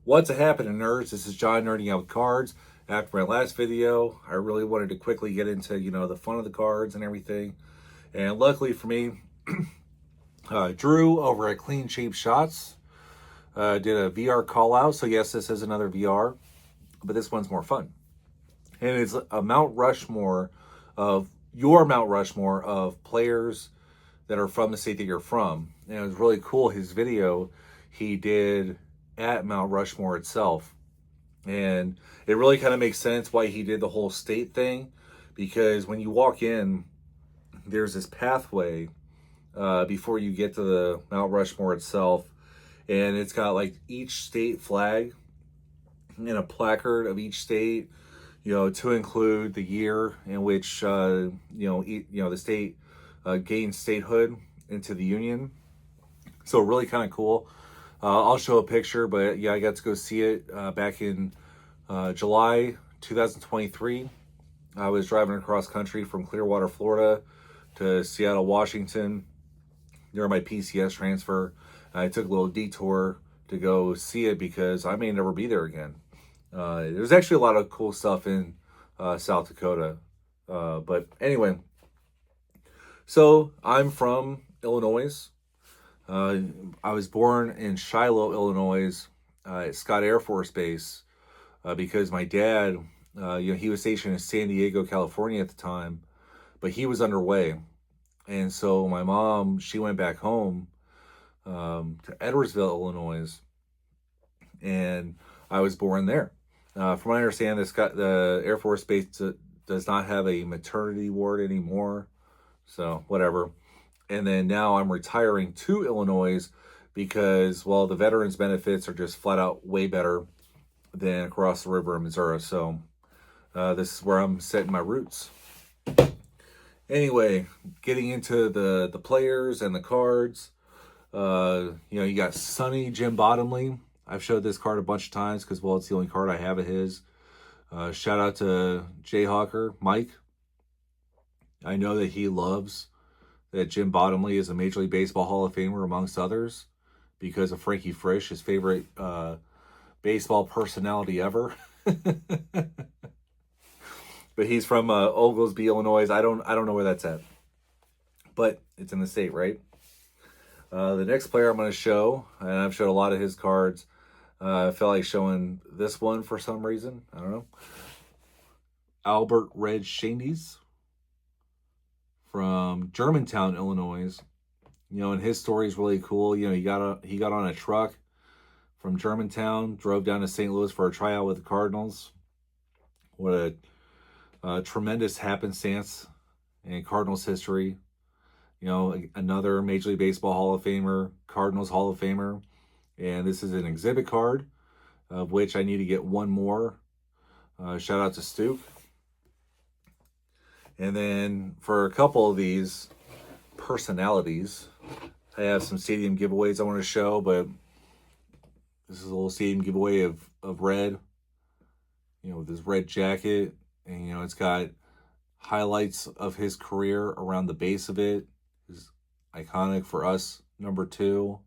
What's happening, nerds? This is John nerding out with cards. After my last video, I really wanted to quickly get into, the fun of the cards and everything. And luckily for me, Drew over at Clean Cheap Shots did a VR call out. So yes, this is another VR, but this one's more fun. And it's a Mount Rushmore of your Mount Rushmore of players that are from the state that you're from. And it was really cool. His video he did at Mount Rushmore itself. And it really kind of makes sense why he did the whole state thing, because when you walk in, there's this pathway before you get to the Mount Rushmore itself. And it's got like each state flag and a placard of each state, to include the year in which, the state gained statehood into the Union. So really kind of cool. I'll show a picture, but yeah, I got to go see it back in July 2023. I was driving across country from Clearwater, Florida to Seattle, Washington during my PCS transfer. I took a little detour to go see it because I may never be there again. There's actually a lot of cool stuff in South Dakota. But anyway, so I'm from Illinois. I was born in Shiloh, Illinois, at Scott Air Force Base, because my dad, he was stationed in San Diego, California at the time, but he was underway. And so my mom, she went back home to Edwardsville, Illinois, and I was born there. From what I understand, the Air Force Base does not have a maternity ward anymore, so whatever. And then now I'm retiring to Illinois because, well, the veterans benefits are just flat out way better than across the river in Missouri. So this is where I'm setting my roots. Anyway, getting into the players and the cards. You got Sonny Jim Bottomley. I've showed this card a bunch of times because, well, it's the only card I have of his. Shout out to Jayhawker Mike. I know that he loves that Jim Bottomley is a Major League Baseball Hall of Famer, amongst others, because of Frankie Frisch, his favorite baseball personality ever. But he's from Oglesby, Illinois. I don't know where that's at, but it's in the state, right? The next player I'm going to show, and I've showed a lot of his cards. I felt like showing this one for some reason. I don't know. Albert Red Shandies from Germantown, Illinois. And his story is really cool. He got on a truck from Germantown, drove down to St. Louis for a tryout with the Cardinals. What a tremendous happenstance in Cardinals history. Another Major League Baseball Hall of Famer, Cardinals Hall of Famer. And this is an exhibit card, of which I need to get one more. Shout out to Stuke. And then for a couple of these personalities, I have some stadium giveaways I want to show, but this is a little stadium giveaway of Red, with his red jacket. And, it's got highlights of his career around the base of it. Is iconic for us, number 2.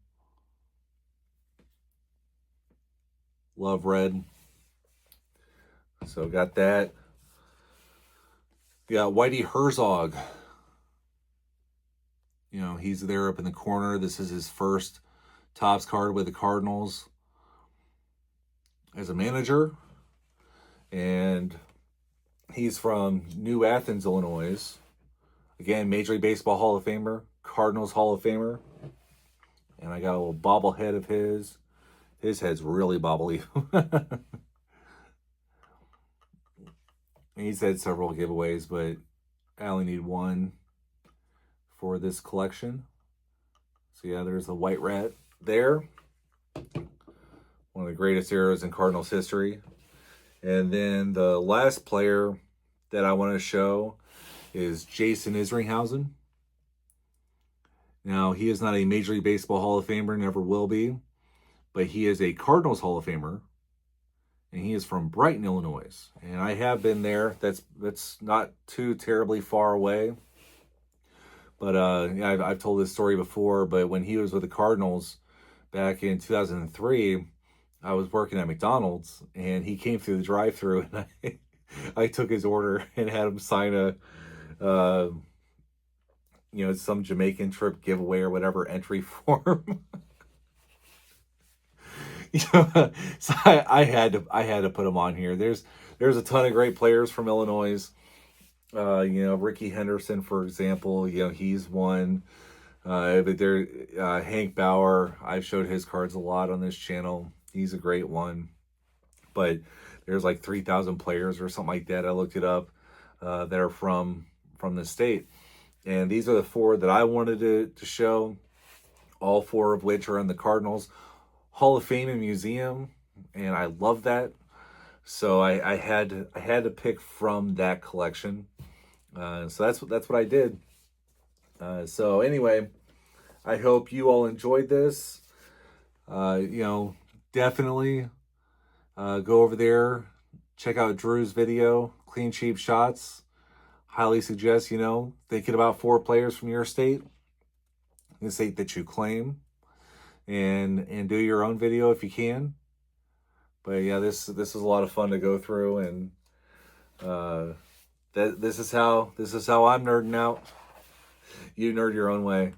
Love Red. So got that. Yeah, Whitey Herzog. He's there up in the corner. This is his first Topps card with the Cardinals as a manager. And he's from New Athens, Illinois. Again, Major League Baseball Hall of Famer, Cardinals Hall of Famer. And I got a little bobblehead of his. His head's really bobbly. He's had several giveaways, but I only need one for this collection. So yeah, there's the White Rat there. One of the greatest eras in Cardinals history. And then the last player that I want to show is Jason Isringhausen. Now, he is not a Major League Baseball Hall of Famer, never will be, but he is a Cardinals Hall of Famer. And he is from Brighton, Illinois. And I have been there. That's not too terribly far away. But I've told this story before, but when he was with the Cardinals back in 2003, I was working at McDonald's, and he came through the drive-through, and I took his order and had him sign a, uh, some Jamaican trip giveaway or whatever entry form. So I had to put him on here. There's a ton of great players from Illinois. Ricky Henderson, for example, he's one. But there, Hank Bauer, I've showed his cards a lot on this channel. He's a great one. But there's like 3,000 players or something like that. I looked it up, that are from the state. And these are the four that I wanted to show, all four of which are in the Cardinals Hall of Fame and Museum. And I love that. So I had to pick from that collection. So that's what I did. So anyway, I hope you all enjoyed this. Definitely go over there, check out Drew's video, Clean Cheap Shots. Highly suggest, thinking about four players from your state, the state that you claim, and do your own video if you can. But yeah, this is a lot of fun to go through, and this is how I'm nerding out. You nerd your own way.